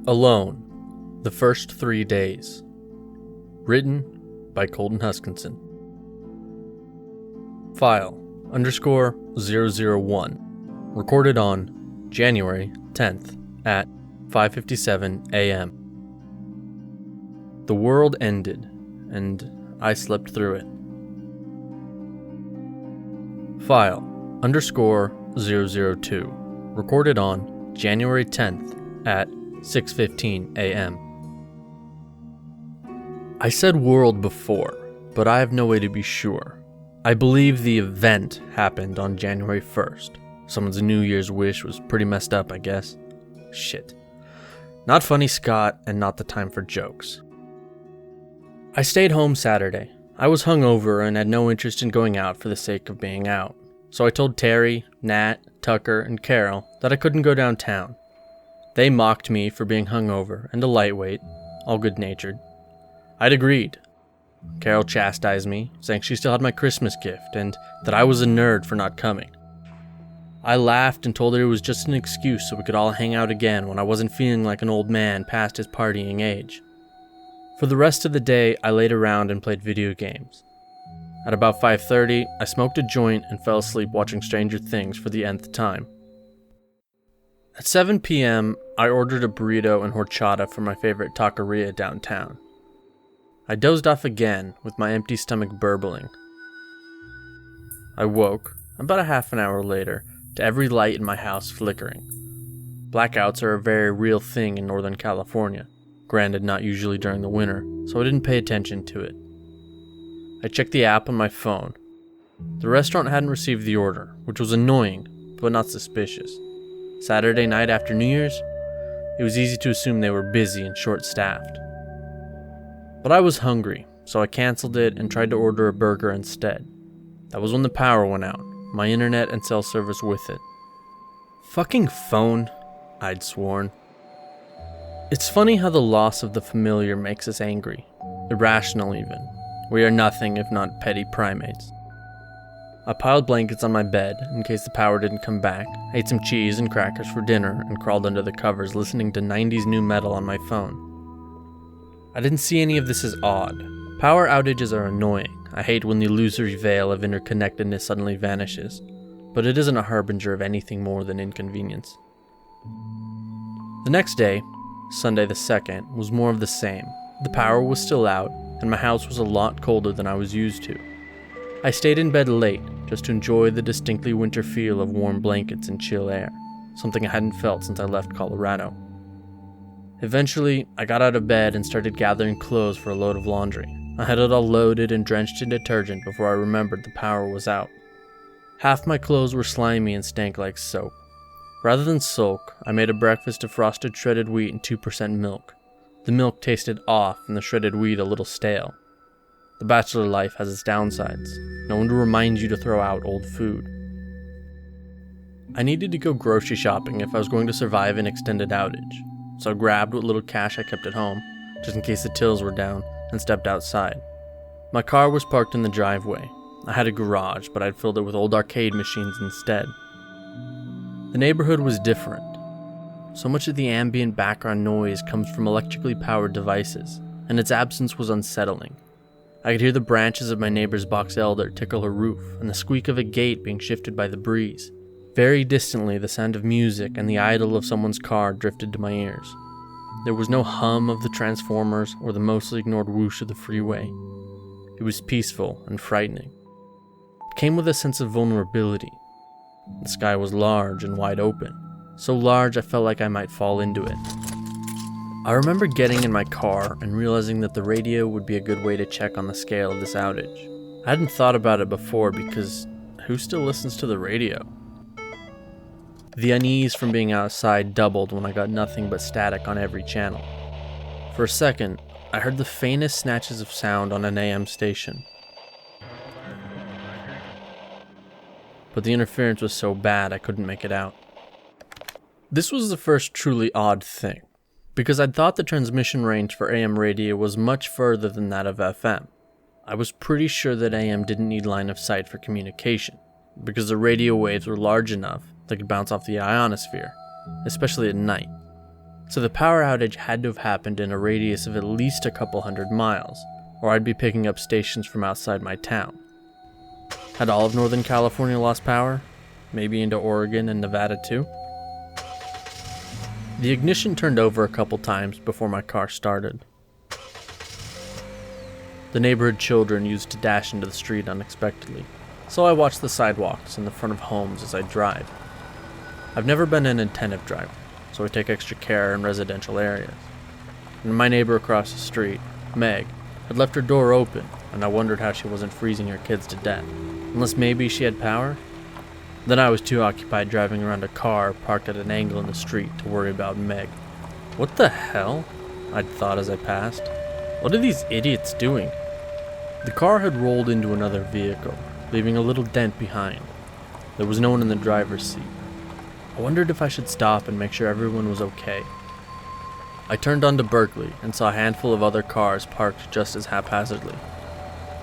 Alone, the First 3 Days. Written by Colton Huskinson. File _001. Recorded on January 10th at 5:57 a.m. The world ended, and I slept through it. File _002. Recorded on January 10th at 6:15 a.m. I said world before, but I have no way to be sure. I believe the event happened on January 1st. Someone's New Year's wish was pretty messed up, I guess. Shit. Not funny, Scott, and not the time for jokes. I stayed home Saturday. I was hungover and had no interest in going out for the sake of being out. So I told Terry, Nat, Tucker, and Carol that I couldn't go downtown. They mocked me for being hungover and a lightweight, all good-natured. I'd agreed. Carol chastised me, saying she still had my Christmas gift and that I was a nerd for not coming. I laughed and told her it was just an excuse so we could all hang out again when I wasn't feeling like an old man past his partying age. For the rest of the day, I laid around and played video games. At about 5:30, I smoked a joint and fell asleep watching Stranger Things for the nth time. At 7 p.m., I ordered a burrito and horchata from my favorite taqueria downtown. I dozed off again, with my empty stomach burbling. I woke, about a half an hour later, to every light in my house flickering. Blackouts are a very real thing in Northern California, granted not usually during the winter, so I didn't pay attention to it. I checked the app on my phone. The restaurant hadn't received the order, which was annoying, but not suspicious. Saturday night after New Year's, it was easy to assume they were busy and short-staffed. But I was hungry, so I canceled it and tried to order a burger instead. That was when the power went out, my internet and cell service with it. Fucking phone, I'd sworn. It's funny how the loss of the familiar makes us angry, irrational even. We are nothing if not petty primates. I piled blankets on my bed in case the power didn't come back, ate some cheese and crackers for dinner, and crawled under the covers listening to 90s new metal on my phone. I didn't see any of this as odd. Power outages are annoying. I hate when the illusory veil of interconnectedness suddenly vanishes, but it isn't a harbinger of anything more than inconvenience. The next day, Sunday the 2nd, was more of the same. The power was still out, and my house was a lot colder than I was used to. I stayed in bed late, just to enjoy the distinctly winter feel of warm blankets and chill air, something I hadn't felt since I left Colorado. Eventually, I got out of bed and started gathering clothes for a load of laundry. I had it all loaded and drenched in detergent before I remembered the power was out. Half my clothes were slimy and stank like soap. Rather than sulk, I made a breakfast of frosted shredded wheat and 2% milk. The milk tasted off and the shredded wheat a little stale. The bachelor life has its downsides. No one to remind you to throw out old food. I needed to go grocery shopping if I was going to survive an extended outage, so I grabbed what little cash I kept at home, just in case the tills were down, and stepped outside. My car was parked in the driveway. I had a garage, but I'd filled it with old arcade machines instead. The neighborhood was different. So much of the ambient background noise comes from electrically powered devices, and its absence was unsettling. I could hear the branches of my neighbor's box elder tickle her roof, and the squeak of a gate being shifted by the breeze. Very distantly, the sound of music and the idle of someone's car drifted to my ears. There was no hum of the transformers or the mostly ignored whoosh of the freeway. It was peaceful and frightening. It came with a sense of vulnerability. The sky was large and wide open, so large I felt like I might fall into it. I remember getting in my car and realizing that the radio would be a good way to check on the scale of this outage. I hadn't thought about it before because who still listens to the radio? The unease from being outside doubled when I got nothing but static on every channel. For a second, I heard the faintest snatches of sound on an AM station. But the interference was so bad I couldn't make it out. This was the first truly odd thing, because I'd thought the transmission range for AM radio was much further than that of FM. I was pretty sure that AM didn't need line of sight for communication, because the radio waves were large enough they could bounce off the ionosphere, especially at night. So the power outage had to have happened in a radius of at least a couple 100 miles, or I'd be picking up stations from outside my town. Had all of Northern California lost power? Maybe into Oregon and Nevada too? The ignition turned over a couple times before my car started. The neighborhood children used to dash into the street unexpectedly, so I watched the sidewalks in the front of homes as I drive. I've never been an attentive driver, so I take extra care in residential areas. And my neighbor across the street, Meg, had left her door open, and I wondered how she wasn't freezing her kids to death. Unless maybe she had power? Then I was too occupied driving around a car parked at an angle in the street to worry about Meg. What the hell? I'd thought as I passed. What are these idiots doing? The car had rolled into another vehicle, leaving a little dent behind. There was no one in the driver's seat. I wondered if I should stop and make sure everyone was okay. I turned onto Berkeley and saw a handful of other cars parked just as haphazardly.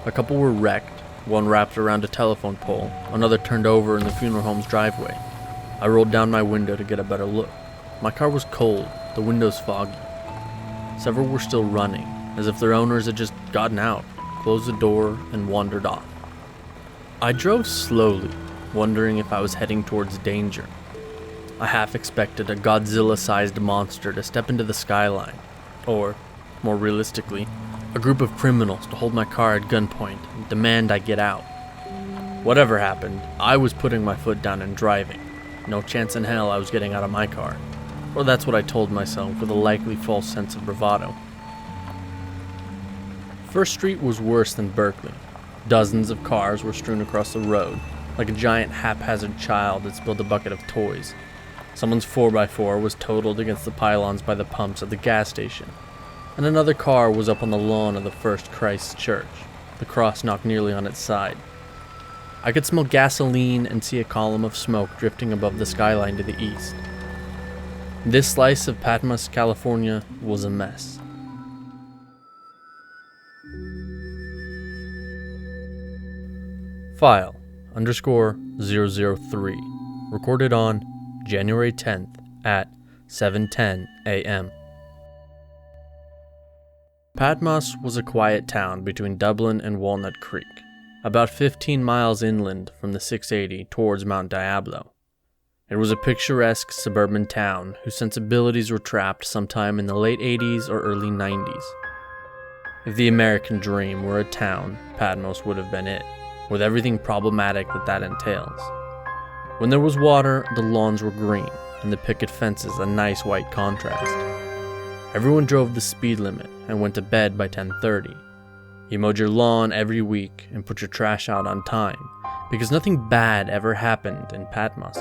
A couple were wrecked, one wrapped around a telephone pole, another turned over in the funeral home's driveway. I rolled down my window to get a better look. My car was cold, the windows foggy. Several were still running, as if their owners had just gotten out, closed the door, and wandered off. I drove slowly, wondering if I was heading towards danger. I half expected a Godzilla-sized monster to step into the skyline, or, more realistically, a group of criminals to hold my car at gunpoint and demand I get out. Whatever happened, I was putting my foot down and driving. No chance in hell I was getting out of my car. Or that's what I told myself with a likely false sense of bravado. First Street was worse than Berkeley. Dozens of cars were strewn across the road, like a giant haphazard child that spilled a bucket of toys. Someone's 4x4 was totaled against the pylons by the pumps at the gas station, and another car was up on the lawn of the First Christ Church, the cross knocked nearly on its side. I could smell gasoline and see a column of smoke drifting above the skyline to the east. This slice of Patmos, California was a mess. File _003, recorded on January 10th at 7:10 a.m. Patmos was a quiet town between Dublin and Walnut Creek, about 15 miles inland from the 680 towards Mount Diablo. It was a picturesque suburban town whose sensibilities were trapped sometime in the late 80s or early 90s. If the American dream were a town, Patmos would have been it, with everything problematic that entails. When there was water, the lawns were green, and the picket fences a nice white contrast. Everyone drove the speed limit and went to bed by 10:30. You mowed your lawn every week and put your trash out on time, because nothing bad ever happened in Patmos.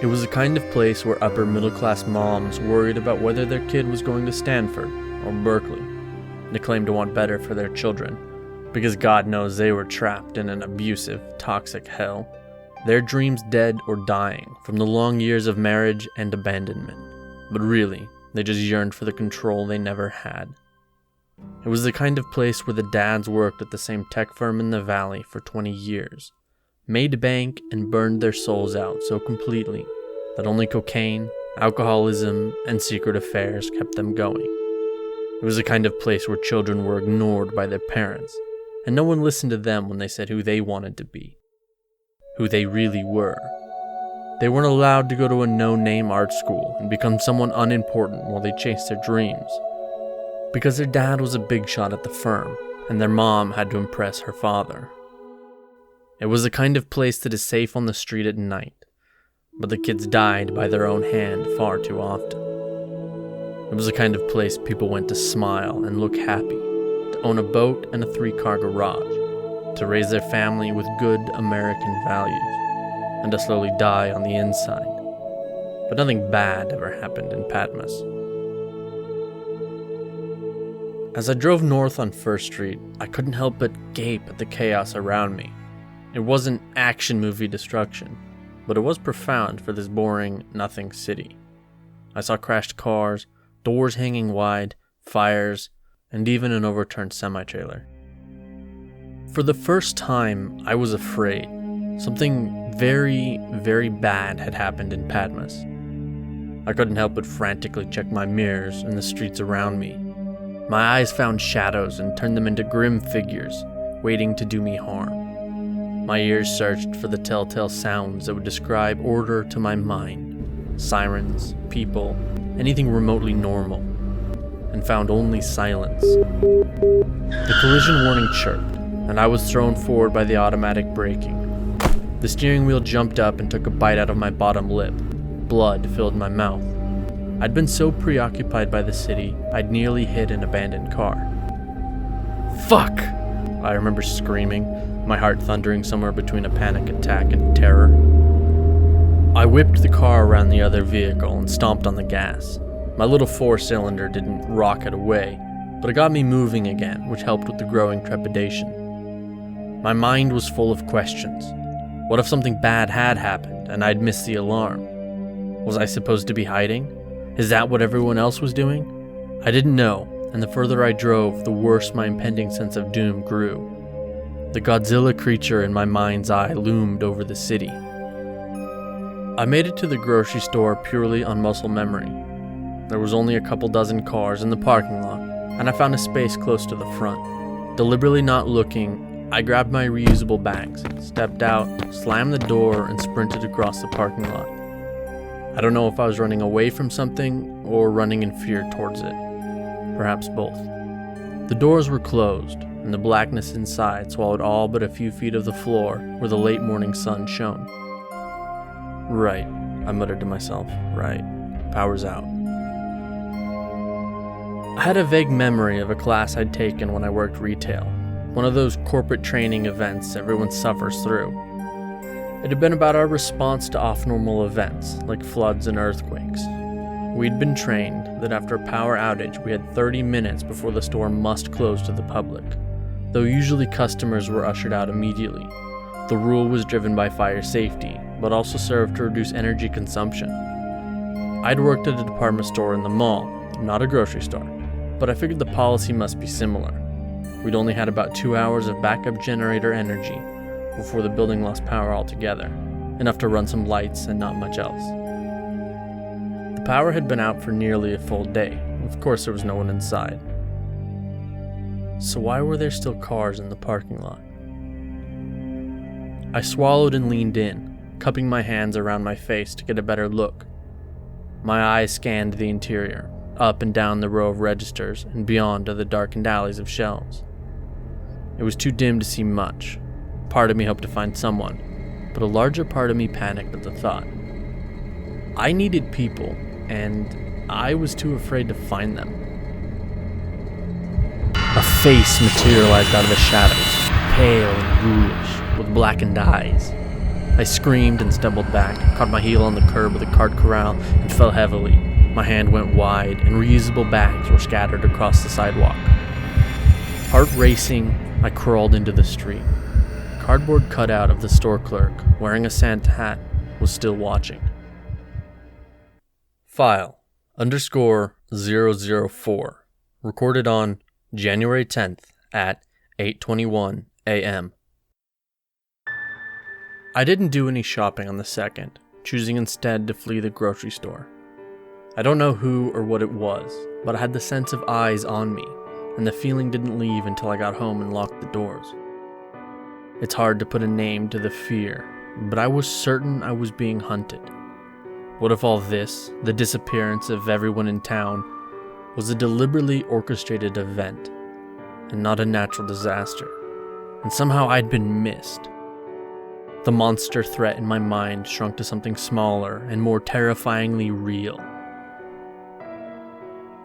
It was the kind of place where upper middle class moms worried about whether their kid was going to Stanford or Berkeley. They claimed to want better for their children, because God knows they were trapped in an abusive, toxic hell. Their dreams dead or dying from the long years of marriage and abandonment. But really, they just yearned for the control they never had. It was the kind of place where the dads worked at the same tech firm in the valley for 20 years, made bank and burned their souls out so completely that only cocaine, alcoholism, and secret affairs kept them going. It was the kind of place where children were ignored by their parents, and no one listened to them when they said who they wanted to be, who they really were. They weren't allowed to go to a no-name art school and become someone unimportant while they chased their dreams, because their dad was a big shot at the firm, and their mom had to impress her father. It was the kind of place that is safe on the street at night, but the kids died by their own hand far too often. It was the kind of place people went to smile and look happy, to own a boat and a 3-car garage, to raise their family with good American values, and to slowly die on the inside. But nothing bad ever happened in Patmos. As I drove north on First Street, I couldn't help but gape at the chaos around me. It wasn't action movie destruction, but it was profound for this boring, nothing city. I saw crashed cars, doors hanging wide, fires, and even an overturned semi-trailer. For the first time, I was afraid. Something very, very bad had happened in Patmos. I couldn't help but frantically check my mirrors and the streets around me. My eyes found shadows and turned them into grim figures, waiting to do me harm. My ears searched for the telltale sounds that would describe order to my mind. Sirens, people, anything remotely normal, and found only silence. The collision warning chirped, and I was thrown forward by the automatic braking. The steering wheel jumped up and took a bite out of my bottom lip. Blood filled my mouth. I'd been so preoccupied by the city, I'd nearly hit an abandoned car. Fuck! I remember screaming, my heart thundering somewhere between a panic attack and terror. I whipped the car around the other vehicle and stomped on the gas. My little 4-cylinder didn't rocket away, but it got me moving again, which helped with the growing trepidation. My mind was full of questions. What if something bad had happened and I'd missed the alarm? Was I supposed to be hiding? Is that what everyone else was doing? I didn't know, and the further I drove, the worse my impending sense of doom grew. The Godzilla creature in my mind's eye loomed over the city. I made it to the grocery store purely on muscle memory. There was only a couple dozen cars in the parking lot, and I found a space close to the front. Deliberately not looking, I grabbed my reusable bags, stepped out, slammed the door, and sprinted across the parking lot. I don't know if I was running away from something or running in fear towards it. Perhaps both. The doors were closed, and the blackness inside swallowed all but a few feet of the floor where the late morning sun shone. Right, I muttered to myself. Right, power's out. I had a vague memory of a class I'd taken when I worked retail, one of those corporate training events everyone suffers through. It had been about our response to off-normal events, like floods and earthquakes. We'd been trained that after a power outage, we had 30 minutes before the store must close to the public, though usually customers were ushered out immediately. The rule was driven by fire safety, but also served to reduce energy consumption. I'd worked at a department store in the mall, not a grocery store, but I figured the policy must be similar. We'd only had about 2 hours of backup generator energy before the building lost power altogether, enough to run some lights and not much else. The power had been out for nearly a full day. Of course there was no one inside. So why were there still cars in the parking lot? I swallowed and leaned in, cupping my hands around my face to get a better look. My eyes scanned the interior, up and down the row of registers and beyond to the darkened alleys of shelves. It was too dim to see much. Part of me hoped to find someone, but a larger part of me panicked at the thought. I needed people, and I was too afraid to find them. A face materialized out of the shadows, pale and ghoulish, with blackened eyes. I screamed and stumbled back, caught my heel on the curb of the cart corral, and fell heavily. My hand went wide, and reusable bags were scattered across the sidewalk. Heart racing, I crawled into the street. Cardboard cutout of the store clerk, wearing a Santa hat, was still watching. File _004, recorded on January 10th at 8:21 a.m. I didn't do any shopping on the 2nd, choosing instead to flee the grocery store. I don't know who or what it was, but I had the sense of eyes on me, and the feeling didn't leave until I got home and locked the doors. It's hard to put a name to the fear, but I was certain I was being hunted. What if all this, the disappearance of everyone in town, was a deliberately orchestrated event, and not a natural disaster, and somehow I'd been missed? The monster threat in my mind shrunk to something smaller and more terrifyingly real.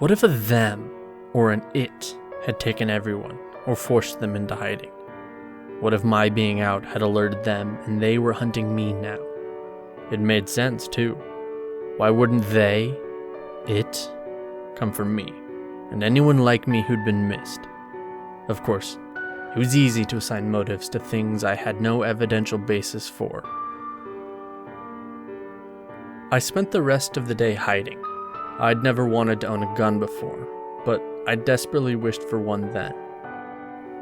What if a them, or an it, had taken everyone, or forced them into hiding? What if my being out had alerted them and they were hunting me now? It made sense, too. Why wouldn't they, it, come for me, and anyone like me who'd been missed? Of course, it was easy to assign motives to things I had no evidential basis for. I spent the rest of the day hiding. I'd never wanted to own a gun before, but I desperately wished for one then.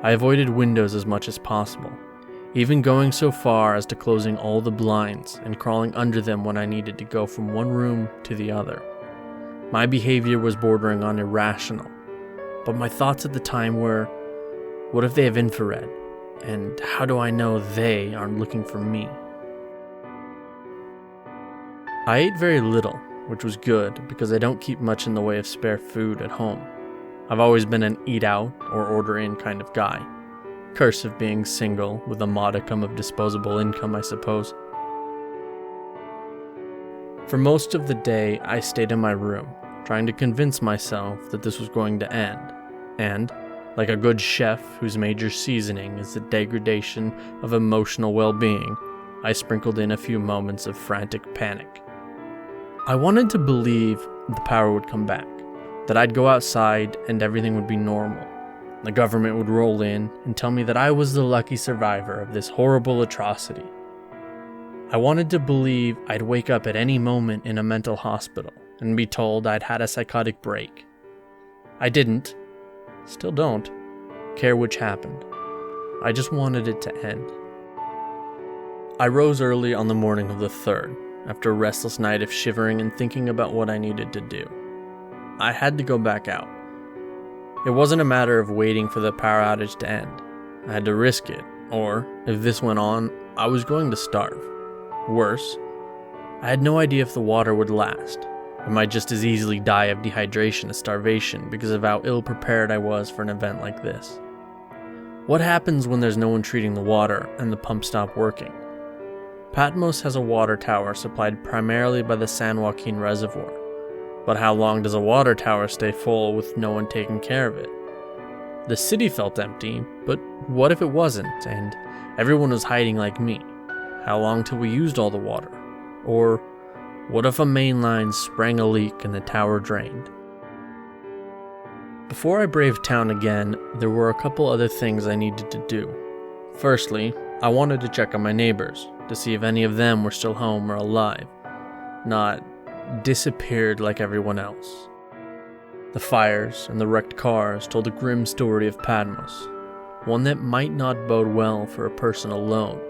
I avoided windows as much as possible, even going so far as to closing all the blinds and crawling under them when I needed to go from one room to the other. My behavior was bordering on irrational, but my thoughts at the time were, what if they have infrared? And how do I know they aren't looking for me? I ate very little, which was good because I don't keep much in the way of spare food at home. I've always been an eat out or order in kind of guy. Curse of being single with a modicum of disposable income, I suppose. For most of the day, I stayed in my room, trying to convince myself that this was going to end. And, like a good chef whose major seasoning is the degradation of emotional well-being, I sprinkled in a few moments of frantic panic. I wanted to believe the power would come back, that I'd go outside and everything would be normal. The government would roll in and tell me that I was the lucky survivor of this horrible atrocity. I wanted to believe I'd wake up at any moment in a mental hospital and be told I'd had a psychotic break. I didn't, still don't, care which happened. I just wanted it to end. I rose early on the morning of the 3rd, after a restless night of shivering and thinking about what I needed to do. I had to go back out. It wasn't a matter of waiting for the power outage to end. I had to risk it, or, if this went on, I was going to starve. Worse, I had no idea if the water would last. I might just as easily die of dehydration as starvation because of how ill-prepared I was for an event like this. What happens when there's no one treating the water and the pumps stop working? Patmos has a water tower supplied primarily by the San Joaquin Reservoir. But how long does a water tower stay full with no one taking care of it? The city felt empty, but what if it wasn't, and everyone was hiding like me? How long till we used all the water? Or what if a main line sprang a leak and the tower drained? Before I braved town again, there were a couple other things I needed to do. Firstly, I wanted to check on my neighbors, to see if any of them were still home or alive, not disappeared like everyone else. The fires and the wrecked cars told a grim story of Patmos, one that might not bode well for a person alone.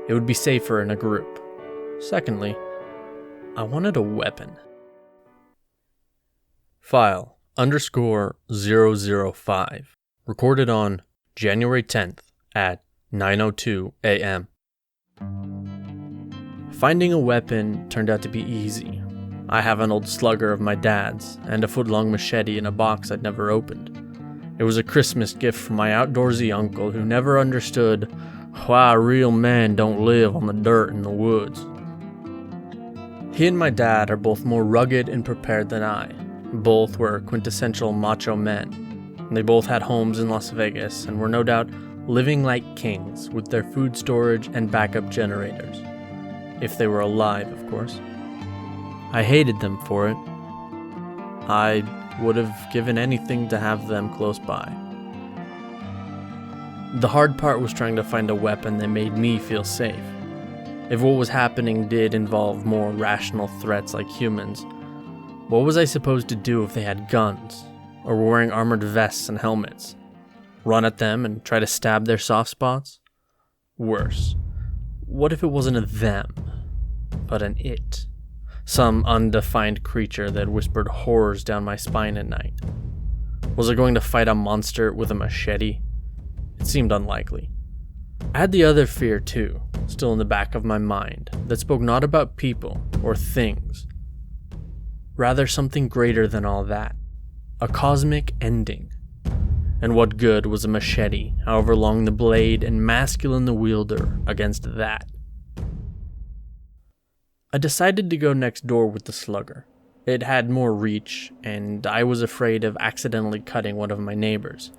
It would be safer in a group. Secondly, I wanted a weapon. File _005, recorded on January 10th at 9:02 a.m. Finding a weapon turned out to be easy. I have an old slugger of my dad's and a foot-long machete in a box I'd never opened. It was a Christmas gift from my outdoorsy uncle who never understood why real men don't live on the dirt in the woods. He and my dad are both more rugged and prepared than I. Both were quintessential macho men. They both had homes in Las Vegas and were no doubt living like kings with their food storage and backup generators. If they were alive, of course. I hated them for it. I would have given anything to have them close by. The hard part was trying to find a weapon that made me feel safe. If what was happening did involve more rational threats like humans, what was I supposed to do if they had guns, or were wearing armored vests and helmets? Run at them and try to stab their soft spots? Worse, what if it wasn't a them, but an it? Some undefined creature that whispered horrors down my spine at night. Was I going to fight a monster with a machete? It seemed unlikely. I had the other fear too, still in the back of my mind, that spoke not about people or things. Rather something greater than all that. A cosmic ending. And what good was a machete, however long the blade and masculine the wielder, against that? I decided to go next door with the slugger. It had more reach, and I was afraid of accidentally cutting one of my neighbors.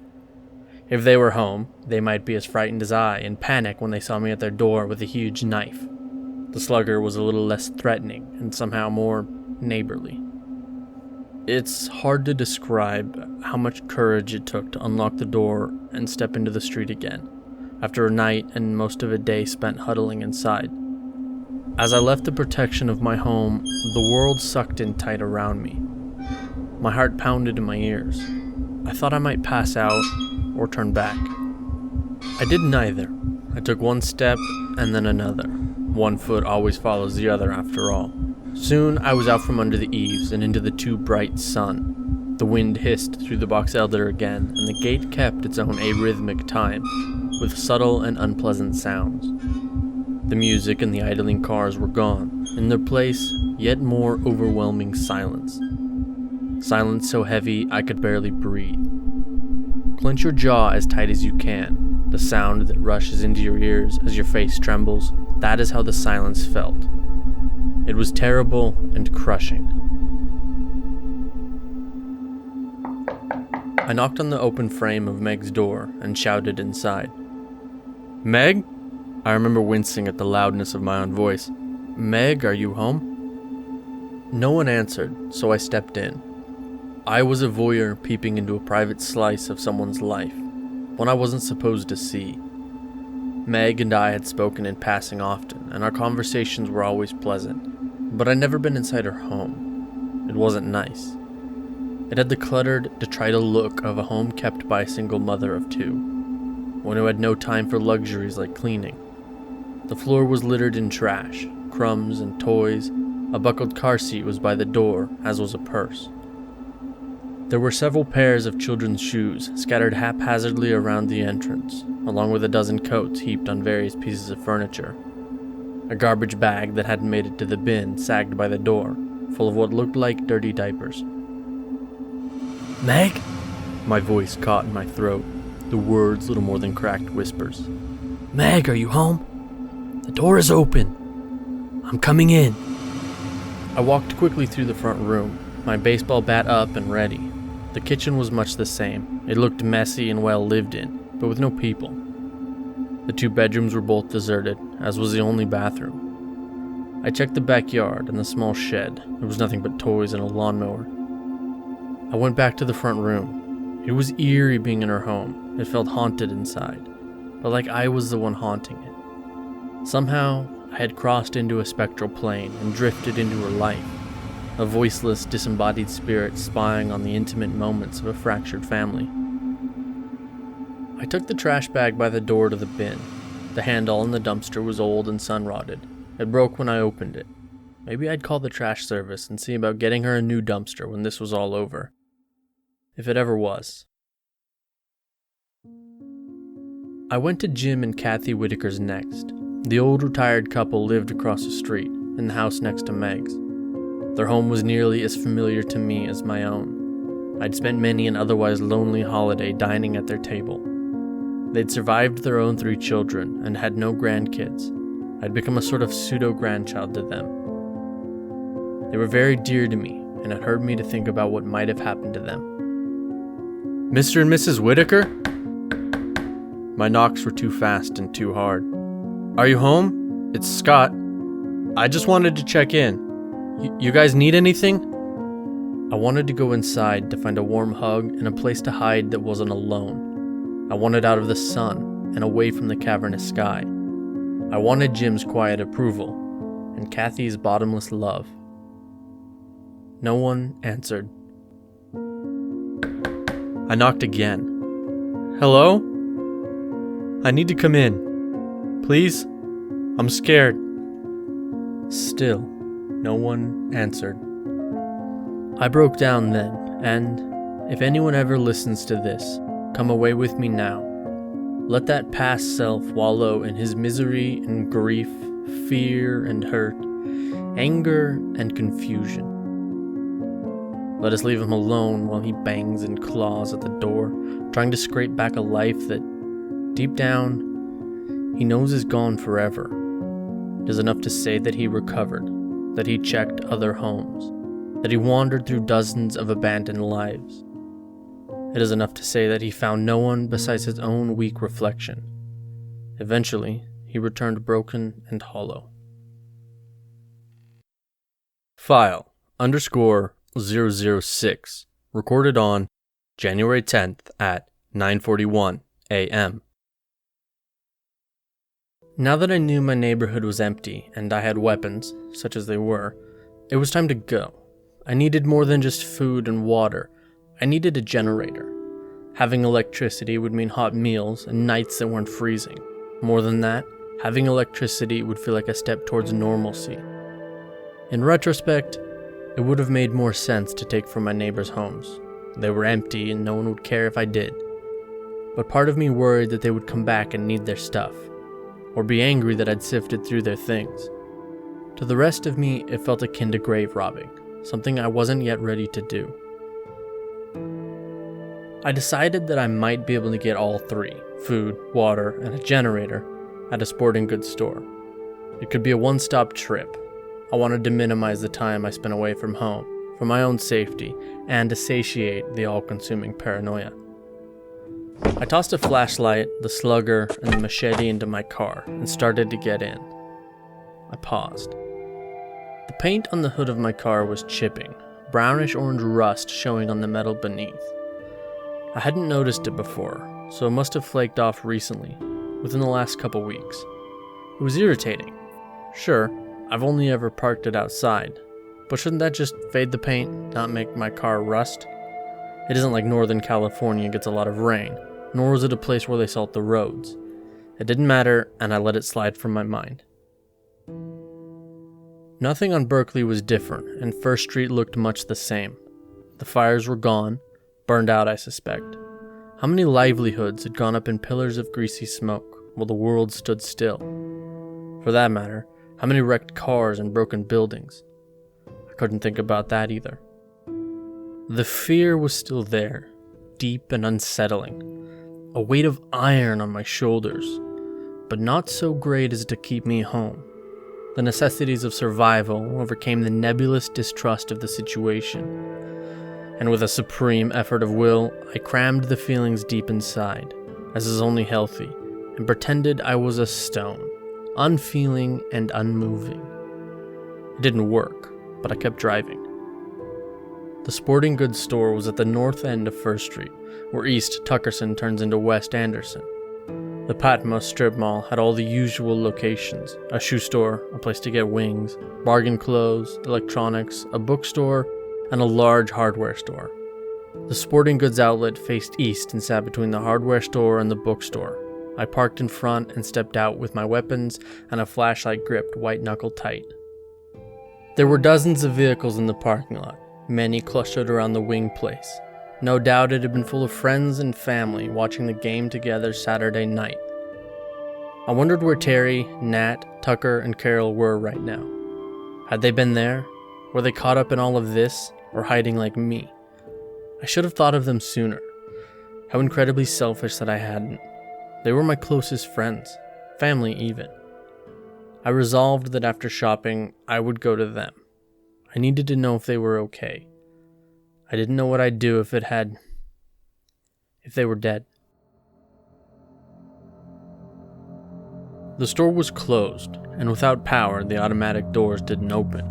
If they were home, they might be as frightened as I and panic when they saw me at their door with a huge knife. The slugger was a little less threatening and somehow more neighborly. It's hard to describe how much courage it took to unlock the door and step into the street again, after a night and most of a day spent huddling inside. As I left the protection of my home, the world sucked in tight around me. My heart pounded in my ears. I thought I might pass out or turn back. I did neither. I took one step and then another. One foot always follows the other after all. Soon I was out from under the eaves and into the too bright sun. The wind hissed through the box elder again, and the gate kept its own arrhythmic time, with subtle and unpleasant sounds. The music and the idling cars were gone. In their place, yet more overwhelming silence. Silence so heavy I could barely breathe. Clench your jaw as tight as you can. The sound that rushes into your ears as your face trembles, that is how the silence felt. It was terrible and crushing. I knocked on the open frame of Meg's door and shouted inside. "Meg?" I remember wincing at the loudness of my own voice. "Meg, are you home?" No one answered, so I stepped in. I was a voyeur peeping into a private slice of someone's life, one I wasn't supposed to see. Meg and I had spoken in passing often, and our conversations were always pleasant, but I'd never been inside her home. It wasn't nice. It had the cluttered, detrital look of a home kept by a single mother of two, one who had no time for luxuries like cleaning. The floor was littered in trash, crumbs and toys. A buckled car seat was by the door, as was a purse. There were several pairs of children's shoes scattered haphazardly around the entrance, along with a dozen coats heaped on various pieces of furniture. A garbage bag that hadn't made it to the bin sagged by the door, full of what looked like dirty diapers. "Meg?" My voice caught in my throat, the words little more than cracked whispers. "Meg, are you home? The door is open. I'm coming in." I walked quickly through the front room, my baseball bat up and ready. The kitchen was much the same. It looked messy and well lived in, but with no people. The two bedrooms were both deserted, as was the only bathroom. I checked the backyard and the small shed. There was nothing but toys and a lawnmower. I went back to the front room. It was eerie being in her home. It felt haunted inside, but like I was the one haunting it. Somehow, I had crossed into a spectral plane and drifted into her life, a voiceless, disembodied spirit spying on the intimate moments of a fractured family. I took the trash bag by the door to the bin. The handle on the dumpster was old and sun-rotted. It broke when I opened it. Maybe I'd call the trash service and see about getting her a new dumpster when this was all over. If it ever was. I went to Jim and Kathy Whitaker's next. The old retired couple lived across the street, in the house next to Meg's. Their home was nearly as familiar to me as my own. I'd spent many an otherwise lonely holiday dining at their table. They'd survived their own 3 children and had no grandkids. I'd become a sort of pseudo-grandchild to them. They were very dear to me, and it hurt me to think about what might have happened to them. "Mr. and Mrs. Whitaker?" My knocks were too fast and too hard. "Are you home? It's Scott. I just wanted to check in. You guys need anything?" I wanted to go inside to find a warm hug and a place to hide that wasn't alone. I wanted out of the sun and away from the cavernous sky. I wanted Jim's quiet approval and Kathy's bottomless love. No one answered. I knocked again. "Hello? I need to come in. Please? I'm scared." Still, no one answered. I broke down then, and if anyone ever listens to this, come away with me now. Let that past self wallow in his misery and grief, fear and hurt, anger and confusion. Let us leave him alone while he bangs and claws at the door, trying to scrape back a life that, deep down, he knows is gone forever. It is enough to say that he recovered, that he checked other homes, that he wandered through dozens of abandoned lives. It is enough to say that he found no one besides his own weak reflection. Eventually, he returned broken and hollow. File _006, recorded on January 10th at 9:41 a.m. Now that I knew my neighborhood was empty and I had weapons, such as they were, it was time to go. I needed more than just food and water. I needed a generator. Having electricity would mean hot meals and nights that weren't freezing. More than that, having electricity would feel like a step towards normalcy. In retrospect, it would have made more sense to take from my neighbors' homes. They were empty and no one would care if I did. But part of me worried that they would come back and need their stuff, or be angry that I'd sifted through their things. To the rest of me, it felt akin to grave robbing, something I wasn't yet ready to do. I decided that I might be able to get all three, food, water, and a generator, at a sporting goods store. It could be a one-stop trip. I wanted to minimize the time I spent away from home, for my own safety, and to satiate the all-consuming paranoia. I tossed a flashlight, the slugger, and the machete into my car, and started to get in. I paused. The paint on the hood of my car was chipping, brownish-orange rust showing on the metal beneath. I hadn't noticed it before, so it must have flaked off recently, within the last couple weeks. It was irritating. Sure, I've only ever parked it outside, but shouldn't that just fade the paint, not make my car rust? It isn't like Northern California gets a lot of rain, nor is it a place where they salt the roads. It didn't matter, and I let it slide from my mind. Nothing on Berkeley was different, and First Street looked much the same. The fires were gone, burned out I suspect. How many livelihoods had gone up in pillars of greasy smoke while the world stood still? For that matter, how many wrecked cars and broken buildings? I couldn't think about that either. The fear was still there, deep and unsettling, a weight of iron on my shoulders, but not so great as to keep me home. The necessities of survival overcame the nebulous distrust of the situation. And with a supreme effort of will, I crammed the feelings deep inside, as is only healthy, and pretended I was a stone, unfeeling and unmoving. It didn't work, but I kept driving. The sporting goods store was at the north end of First Street, where East Tuckerson turns into West Anderson. The Patmos strip mall had all the usual locations: a shoe store, a place to get wings, bargain clothes, electronics, a bookstore, and a large hardware store. The sporting goods outlet faced east and sat between the hardware store and the bookstore. I parked in front and stepped out with my weapons and a flashlight gripped white-knuckle tight. There were dozens of vehicles in the parking lot, many clustered around the wing place. No doubt it had been full of friends and family watching the game together Saturday night. I wondered where Terry, Nat, Tucker, and Carol were right now. Had they been there? Were they caught up in all of this, or hiding like me? I should have thought of them sooner. How incredibly selfish that I hadn't. They were my closest friends, family even. I resolved that after shopping, I would go to them. I needed to know if they were okay. I didn't know what I'd do if they were dead. The store was closed, and without power, the automatic doors didn't open.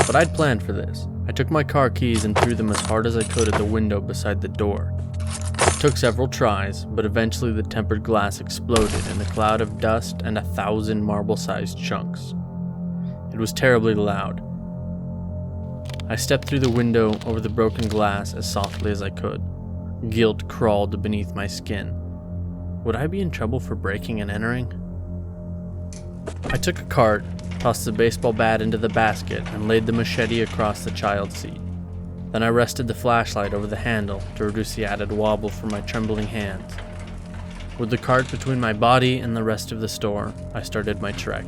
But I'd planned for this. I took my car keys and threw them as hard as I could at the window beside the door. It took several tries, but eventually the tempered glass exploded in a cloud of dust and 1,000 marble-sized chunks. It was terribly loud. I stepped through the window over the broken glass as softly as I could. Guilt crawled beneath my skin. Would I be in trouble for breaking and entering? I took a cart, tossed the baseball bat into the basket, and laid the machete across the child seat. Then I rested the flashlight over the handle to reduce the added wobble from my trembling hands. With the cart between my body and the rest of the store, I started my trek.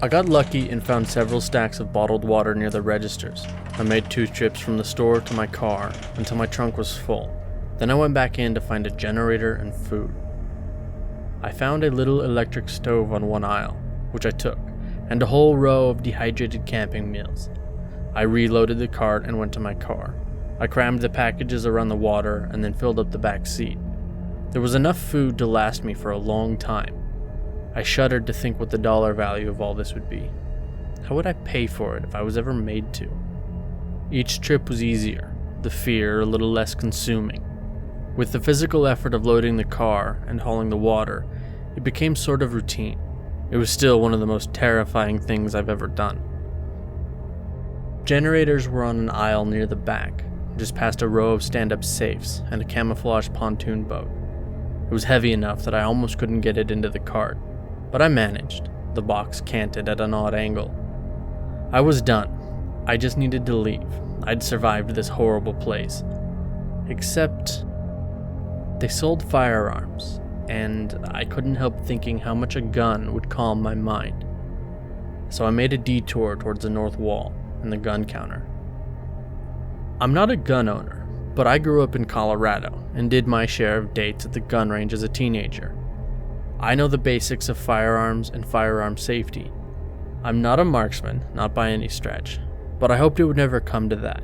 I got lucky and found several stacks of bottled water near the registers. I made 2 trips from the store to my car until my trunk was full. Then I went back in to find a generator and food. I found a little electric stove on one aisle, which I took, and a whole row of dehydrated camping meals. I reloaded the cart and went to my car. I crammed the packages around the water and then filled up the back seat. There was enough food to last me for a long time. I shuddered to think what the dollar value of all this would be. How would I pay for it if I was ever made to? Each trip was easier, the fear a little less consuming. With the physical effort of loading the car and hauling the water, it became sort of routine. It was still one of the most terrifying things I've ever done. Generators were on an aisle near the back, just past a row of stand-up safes and a camouflage pontoon boat. It was heavy enough that I almost couldn't get it into the cart, but I managed. The box canted at an odd angle. I was done. I just needed to leave. I'd survived this horrible place. Except they sold firearms, and I couldn't help thinking how much a gun would calm my mind. So I made a detour towards the north wall and the gun counter. I'm not a gun owner, but I grew up in Colorado and did my share of dates at the gun range as a teenager. I know the basics of firearms and firearm safety. I'm not a marksman, not by any stretch, but I hoped it would never come to that.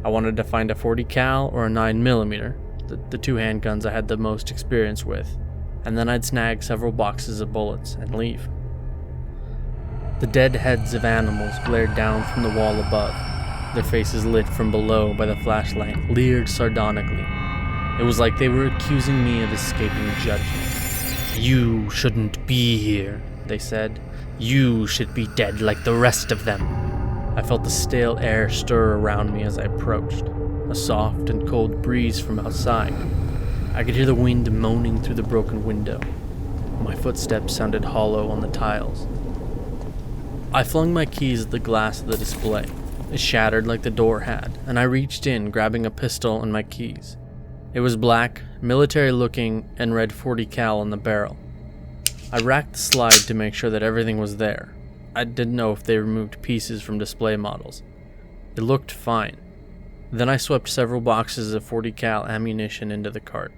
I wanted to find a 40 cal or a 9mm, the two handguns I had the most experience with, and then I'd snag several boxes of bullets and leave. The dead heads of animals glared down from the wall above, their faces lit from below by the flashlight leered sardonically. It was like they were accusing me of escaping judgment. "You shouldn't be here," they said. "You should be dead like the rest of them." I felt the stale air stir around me as I approached, a soft and cold breeze from outside. I could hear the wind moaning through the broken window. My footsteps sounded hollow on the tiles. I flung my keys at the glass of the display. It shattered like the door had, and I reached in, grabbing a pistol and my keys. It was black, military-looking, and read 40 cal on the barrel. I racked the slide to make sure that everything was there. I didn't know if they removed pieces from display models. It looked fine. Then I swept several boxes of 40 cal ammunition into the cart.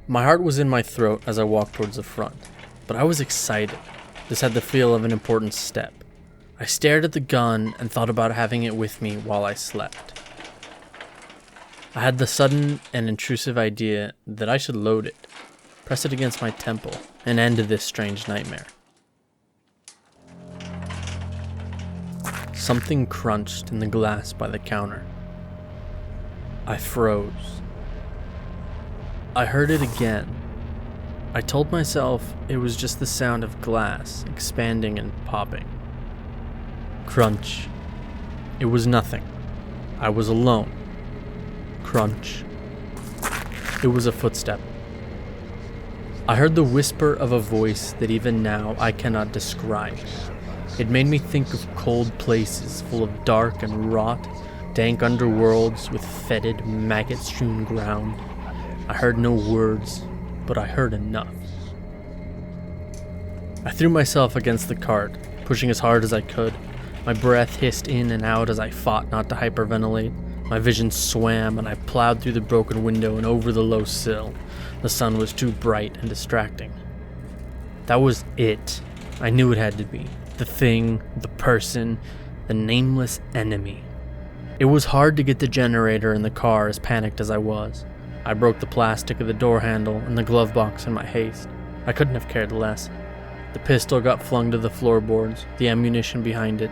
My heart was in my throat as I walked towards the front, but I was excited. This had the feel of an important step. I stared at the gun and thought about having it with me while I slept. I had the sudden and intrusive idea that I should load it, press it against my temple, and end this strange nightmare. Something crunched in the glass by the counter. I froze. I heard it again. I told myself it was just the sound of glass expanding and popping. Crunch. It was nothing. I was alone. Crunch. It was a footstep. I heard the whisper of a voice that even now I cannot describe. It made me think of cold places full of dark and rot, dank underworlds with fetid, maggot-strewn ground. I heard no words, but I heard enough. I threw myself against the cart, pushing as hard as I could. My breath hissed in and out as I fought not to hyperventilate. My vision swam and I plowed through the broken window and over the low sill. The sun was too bright and distracting. That was it. I knew it had to be. The thing, the person, the nameless enemy. It was hard to get the generator in the car as panicked as I was. I broke the plastic of the door handle and the glove box in my haste. I couldn't have cared less. The pistol got flung to the floorboards, the ammunition behind it.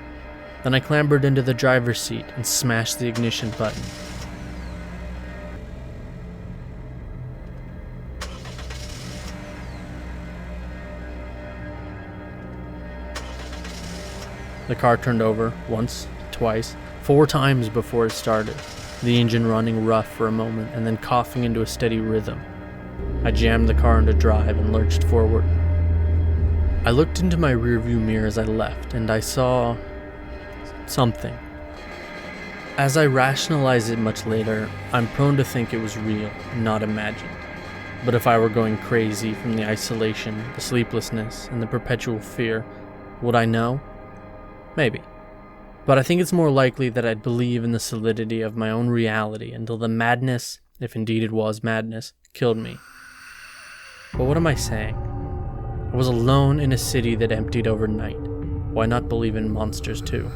Then I clambered into the driver's seat and smashed the ignition button. The car turned over once, twice, 4 times before it started, the engine running rough for a moment and then coughing into a steady rhythm. I jammed the car into drive and lurched forward. I looked into my rearview mirror as I left, and I saw something. As I rationalize it much later, I'm prone to think it was real, not imagined. But if I were going crazy from the isolation, the sleeplessness, and the perpetual fear, would I know? Maybe. But I think it's more likely that I'd believe in the solidity of my own reality until the madness, if indeed it was madness, killed me. But what am I saying? I was alone in a city that emptied overnight. Why not believe in monsters too?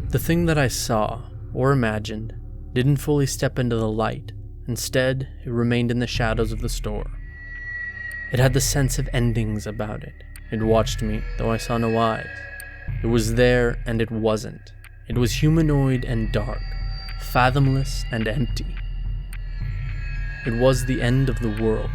The thing that I saw, or imagined, didn't fully step into the light. Instead, it remained in the shadows of the store. It had the sense of endings about it. It watched me, though I saw no eyes. It was there, and it wasn't. It was humanoid and dark, fathomless and empty. It was the end of the world.